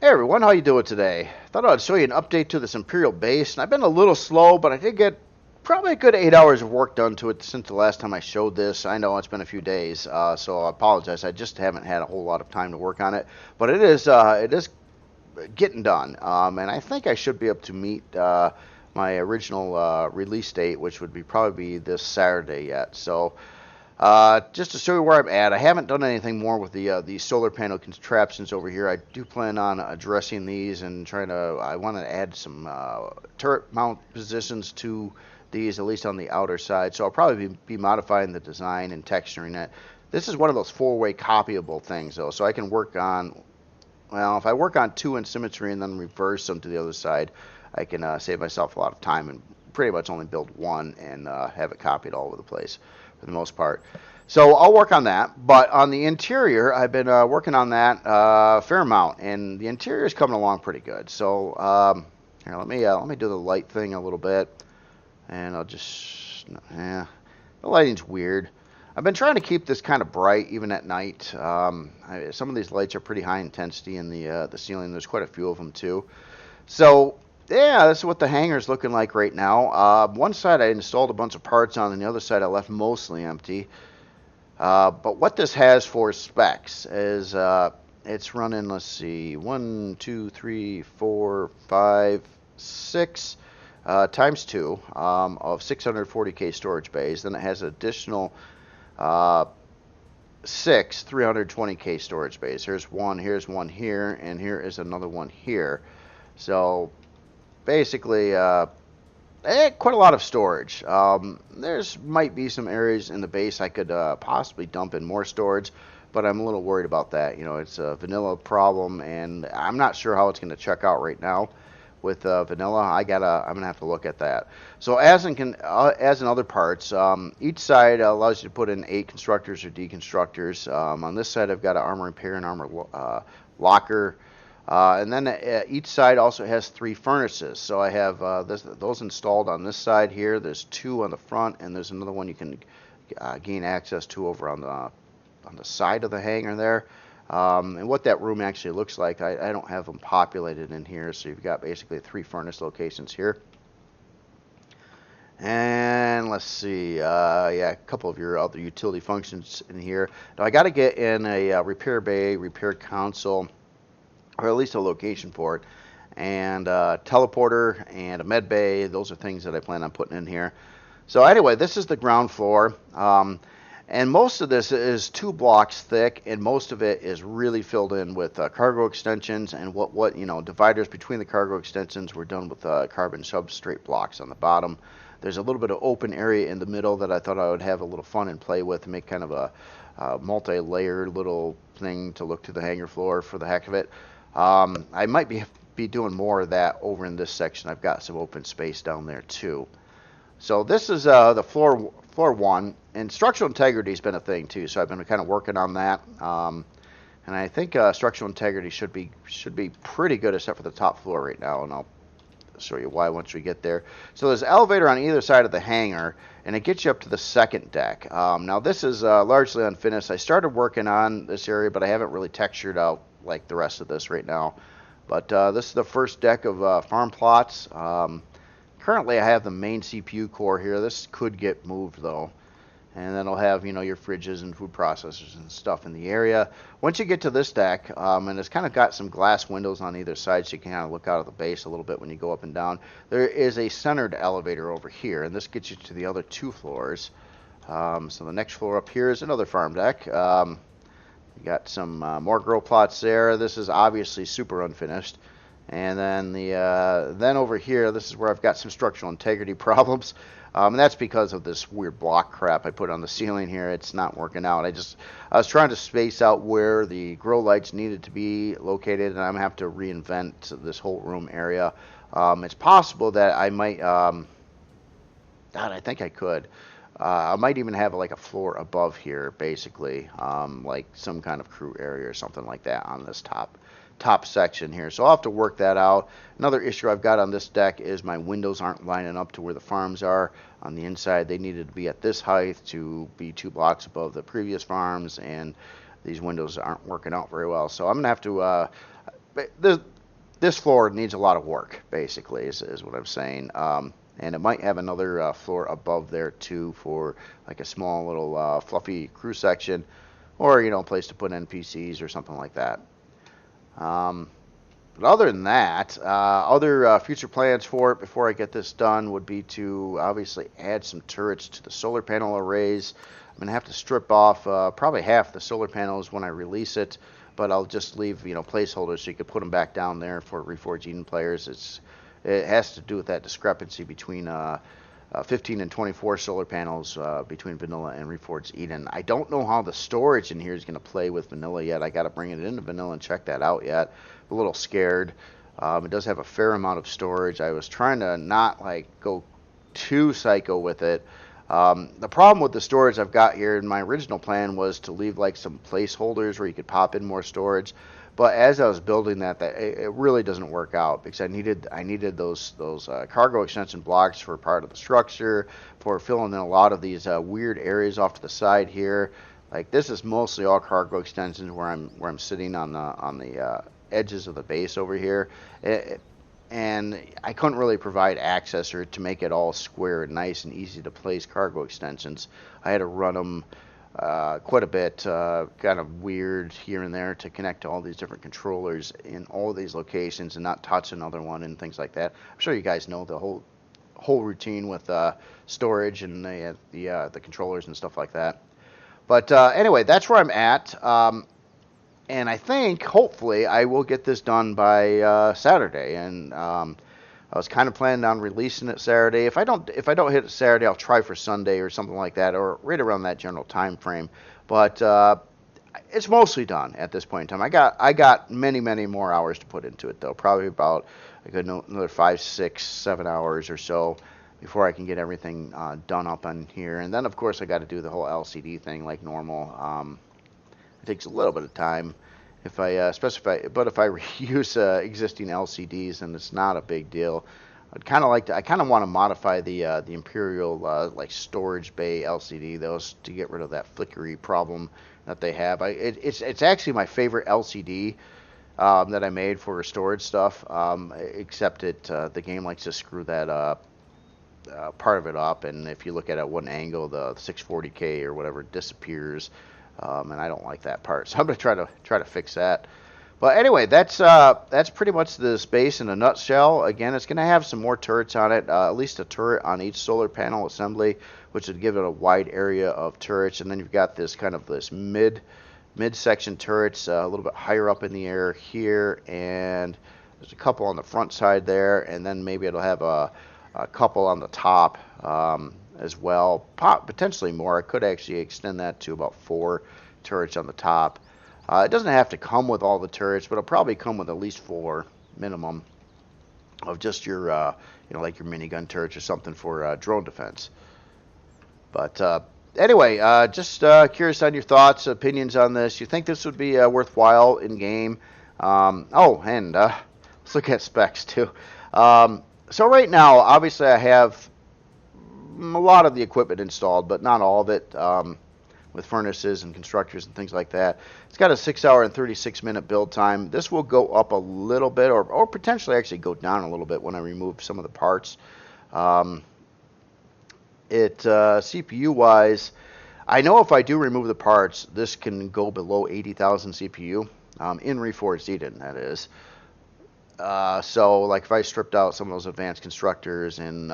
Hey everyone, how you doing today? Thought I'd show you an update to this Imperial base, and I've been a little slow, but I did get probably a good 8 hours of work done to it since the last time I showed this. I know it's been a few days, so I apologize. I just haven't had a whole lot of time to work on it, but it is getting done, and I think I should be able to meet my original release date, which would be probably this Saturday yet. So. Just to show you where I'm at, I haven't done anything more with the solar panel contraptions over here. I do plan on addressing these and I want to add some turret mount positions to these, at least on the outer side. So I'll probably be modifying the design and texturing it. This is one of those four-way copyable things, though, so I can work on, well, if I work on two in symmetry and then reverse them to the other side, I can save myself a lot of time and pretty much only build one and have it copied all over the place for the most part. So I'll work on that. But on the interior, I've been working on that fair amount, and the interior is coming along pretty good. So here, let me do the light thing a little bit, and I'll just the lighting's weird. I've been trying to keep this kind of bright even at night. Some of these lights are pretty high intensity in the ceiling. There's quite a few of them too. So yeah, this is what the hangar's looking like right now. One side I installed a bunch of parts on, and the other side I left mostly empty. But what this has for specs is it's running, let's see, 1, 2, 3, 4, 5, 6 times 2 of 640K storage bays. Then it has additional 6 320K storage bays. Here's one here, and here is another one here. So basically, quite a lot of storage. There's might be some areas in the base I could possibly dump in more storage, but I'm a little worried about that. You know, it's a vanilla problem, and I'm not sure how it's going to check out right now with vanilla. I'm gonna have to look at that. So as in other parts, each side allows you to put in 8 constructors or deconstructors. On this side, I've got an armor repair and armor locker. And then each side also has 3 furnaces. So I have those installed on this side here. There's 2 on the front, and there's another one you can gain access to over on the side of the hangar there. And what that room actually looks like, I don't have them populated in here. So you've got basically 3 furnace locations here. And let's see, yeah, a couple of your other utility functions in here. Now I got to get in a repair bay, repair console, or at least a location for it, and a teleporter and a med bay. Those are things that I plan on putting in here. So anyway, this is the ground floor, and most of this is 2 blocks thick, and most of it is really filled in with cargo extensions, and what dividers between the cargo extensions were done with carbon substrate blocks on the bottom. There's a little bit of open area in the middle that I thought I would have a little fun and play with, and make kind of a multi-layered little thing to look to the hangar floor for the heck of it. I might be doing more of that over in this section. I've got some open space down there too. So this is the floor 1, and structural integrity has been a thing too. So I've been kind of working on that, and I think structural integrity should be pretty good, except for the top floor right now, and I'll show you why once we get there. So there's an elevator on either side of the hangar, and it gets you up to the second deck. Now this is largely unfinished. I started working on this area, but I haven't really textured out like the rest of this right now. But this is the first deck of farm plots. Currently I have the main CPU core here. This could get moved though, and then I'll have your fridges and food processors and stuff in the area. Once you get to this deck, and it's kind of got some glass windows on either side, so you can kind of look out of the base a little bit when you go up and down. There is a centered elevator over here, and this gets you to the other 2 floors. So the next floor up here is another farm deck. You got some more grow plots there. This is obviously super unfinished. And then then over here, this is where I've got some structural integrity problems. And that's because of this weird block crap I put on the ceiling here. It's not working out. I was trying to space out where the grow lights needed to be located, and I'm gonna have to reinvent this whole room area. It's possible that I might, God, I think I could. I might even have like a floor above here, basically, like some kind of crew area or something like that on this top section here. So I'll have to work that out. Another issue I've got on this deck is my windows aren't lining up to where the farms are. On the inside, they needed to be at this height to be 2 blocks above the previous farms, and these windows aren't working out very well. So I'm gonna have to this floor needs a lot of work, basically, is what I'm saying. And it might have another floor above there too for like a small little fluffy crew section, or a place to put NPCs or something like that. But other than that, other future plans for it before I get this done would be to obviously add some turrets to the solar panel arrays. I'm going to have to strip off probably half the solar panels when I release it, but I'll just leave placeholders so you could put them back down there for Reforged Eden players. It has to do with that discrepancy between 15 and 24 solar panels between Vanilla and Reforged Eden. I don't know how the storage in here is going to play with Vanilla yet. I got to bring it into Vanilla and check that out yet. A little scared. It does have a fair amount of storage. I was trying to not go too psycho with it. The problem with the storage I've got here in my original plan was to leave some placeholders where you could pop in more storage. But as I was building that it really doesn't work out because I needed those cargo extension blocks for part of the structure, for filling in a lot of these weird areas off to the side here. This is mostly all cargo extensions where I'm sitting on the edges of the base over here, and I couldn't really provide access or to make it all square and nice and easy to place cargo extensions. I had to run them quite a bit, kind of weird here and there to connect to all these different controllers in all of these locations and not touch another one and things like that. I'm sure you guys know the whole routine with storage and the controllers and stuff like that. But anyway, that's where I'm at. And I think, hopefully, I will get this done by Saturday. And I was kind of planning on releasing it Saturday. If I don't hit it Saturday, I'll try for Sunday or something like that, or right around that general time frame. But it's mostly done at this point in time. I got many more hours to put into it though. Probably about another 5, 6, 7 hours or so before I can get everything done up on here. And then of course I got to do the whole LCD thing like normal. It takes a little bit of time. If I specify, but if I reuse existing LCDs, then it's not a big deal. I kind of want to modify the Imperial storage bay LCD those to get rid of that flickery problem that they have. It's actually my favorite LCD that I made for storage stuff. Except the game likes to screw that part of it up, and if you look at it at one angle, the 640K or whatever disappears. And I don't like that part, so I'm going to try to fix that. But anyway, that's pretty much the space in a nutshell. Again, it's going to have some more turrets on it, at least a turret on each solar panel assembly, which would give it a wide area of turrets. And then you've got this mid-section turrets a little bit higher up in the air here, and there's a couple on the front side there, and then maybe it'll have a couple on the top as well, potentially more. I could actually extend that to about 4 turrets on the top. It doesn't have to come with all the turrets, but it'll probably come with at least 4 minimum of just your, like your minigun turrets or something for drone defense. But anyway, just curious on your thoughts, opinions on this. You think this would be worthwhile in game? And let's look at specs too. So right now, obviously, I have a lot of the equipment installed, but not all of it, with furnaces and constructors and things like that. It's got a 6-hour and 36-minute build time. This will go up a little bit, or potentially actually go down a little bit when I remove some of the parts. CPU-wise, I know if I do remove the parts, this can go below 80,000 CPU, in Reforged Eden, that is. So like if I stripped out some of those advanced constructors and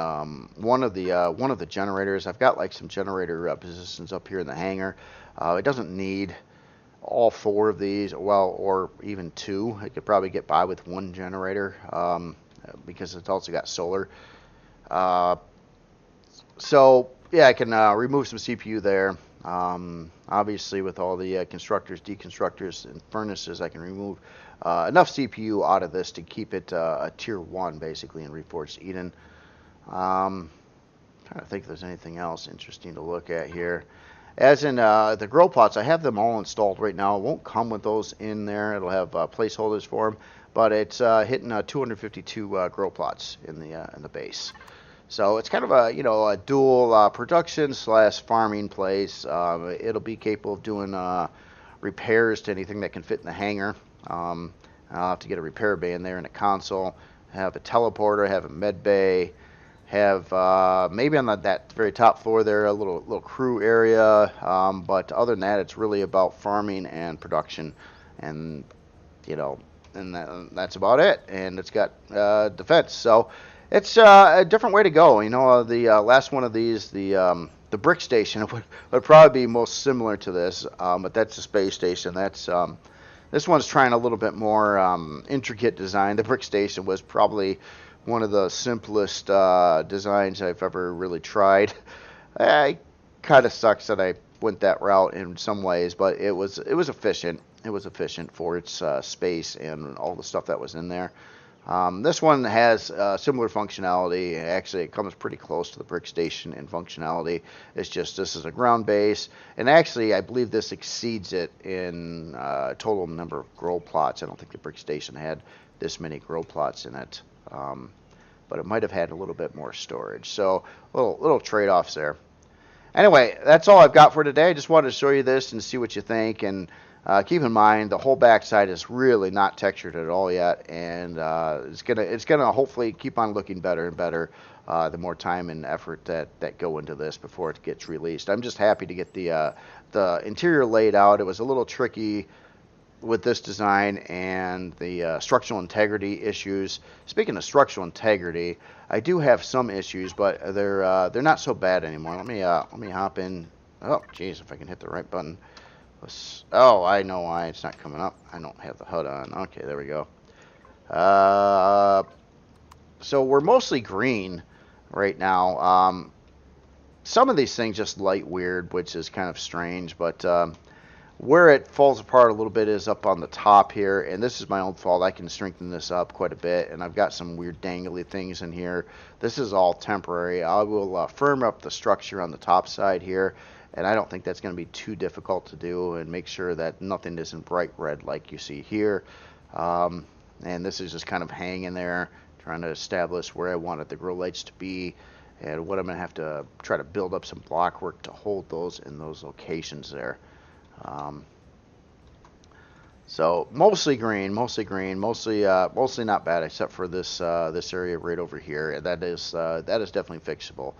one of the generators, I've got like some generator positions up here in the hangar. It doesn't need all 4 of these, well, or even 2. It could probably get by with 1 generator because it's also got solar. So yeah, I can remove some CPU there. Obviously with all the constructors, deconstructors, and furnaces, I can remove enough CPU out of this to keep it a tier 1 basically in Reforged Eden. Trying to think if there's anything else interesting to look at here. As in the grow plots, I have them all installed right now. It won't come with those in there. It'll have placeholders for them, but it's hitting 252 grow plots in the base. So it's kind of a dual production / farming place. It'll be capable of doing repairs to anything that can fit in the hangar. I'll have to get a repair bay in there and a console, have a teleporter, have a med bay, have maybe on that very top floor there a little crew area. But other than that, it's really about farming and production, and you know, and that's about it. And it's got defense, so it's a different way to go. You know, the last one of these, the brick station would probably be most similar to this, but that's a space station. That's this one's trying a little bit more intricate design. The brick station was probably one of the simplest designs I've ever really tried. It kind of sucks that I went that route in some ways, but it was efficient. It was efficient for its space and all the stuff that was in there. This one has similar functionality. Actually, it comes pretty close to the brick station in functionality. It's just this is a ground base, and actually, I believe this exceeds it in total number of grow plots. I don't think the brick station had this many grow plots in it, but it might have had a little bit more storage. So, little trade-offs there. Anyway, that's all I've got for today. I just wanted to show you this and see what you think. And keep in mind, the whole backside is really not textured at all yet, and it's gonna hopefully keep on looking better and better the more time and effort that go into this before it gets released. I'm just happy to get the interior laid out. It was a little tricky with this design and the structural integrity issues. Speaking of structural integrity, I do have some issues, but they're not so bad anymore. Let me hop in. Oh, geez, if I can hit the right button. Oh, I know why it's not coming up. I don't have the HUD on. Okay, there we go. So we're mostly green right now. Some of these things just light weird, which is kind of strange, but where it falls apart a little bit is up on the top here, and this is my own fault. I can strengthen this up quite a bit, and I've got some weird dangly things in here. This is all temporary. I will firm up the structure on the top side here, and I don't think that's going to be too difficult to do, and make sure that nothing isn't bright red like you see here. And this is just kind of hanging there, trying to establish where I wanted the grow lights to be, and what I'm going to have to try to build up some block work to hold those in those locations there. So mostly green, mostly not bad, except for this this area right over here, and that is definitely fixable.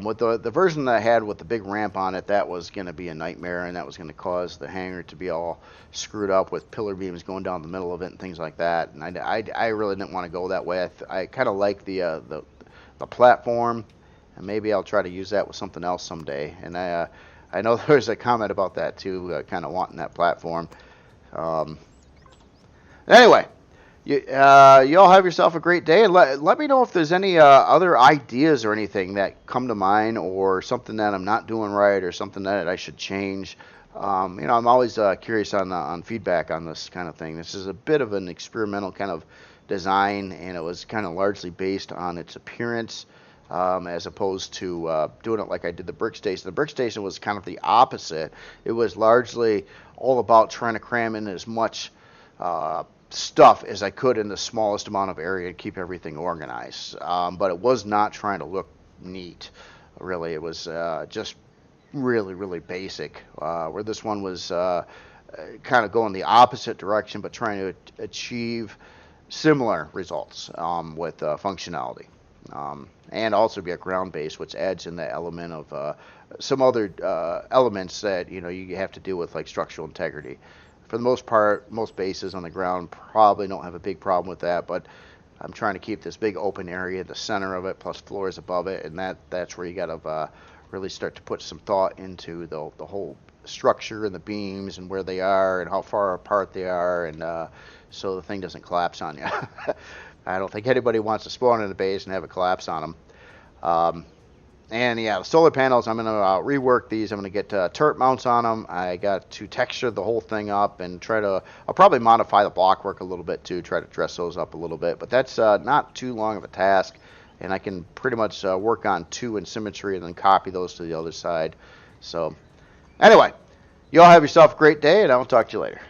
With the version that I had with the big ramp on it, that was going to be a nightmare, and that was going to cause the hangar to be all screwed up with pillar beams going down the middle of it and things like that. And I really didn't want to go that way. I kind of like the platform, and maybe I'll try to use that with something else someday. And I know there's a comment about that too, kind of wanting that platform. Anyway. You all have yourself a great day, and let me know if there's any other ideas or anything that come to mind, or something that I'm not doing right, or something that I should change. I'm always curious on feedback on this kind of thing. This is a bit of an experimental kind of design, and it was kind of largely based on its appearance, as opposed to doing it like I did the brick station. The brick station was kind of the opposite. It was largely all about trying to cram in as much stuff as I could in the smallest amount of area to keep everything organized. But it was not trying to look neat, really. It was just really basic, where this one was kind of going the opposite direction, but trying to achieve similar results with functionality. And also be a ground base, which adds in the element of some other elements that you have to deal with, like structural integrity. For the most part, most bases on the ground probably don't have a big problem with that, but I'm trying to keep this big open area at the center of it, plus floors above it, and that's where you got to really start to put some thought into the whole structure and the beams and where they are and how far apart they are, and so the thing doesn't collapse on you. I don't think anybody wants to spawn in a base and have it collapse on them. And yeah, the solar panels, I'm going to rework these. I'm going to get turret mounts on them. I got to texture the whole thing up and I'll probably modify the block work a little bit too, try to dress those up a little bit. But that's not too long of a task, and I can pretty much work on two in symmetry and then copy those to the other side. So anyway, you all have yourself a great day, and I'll talk to you later.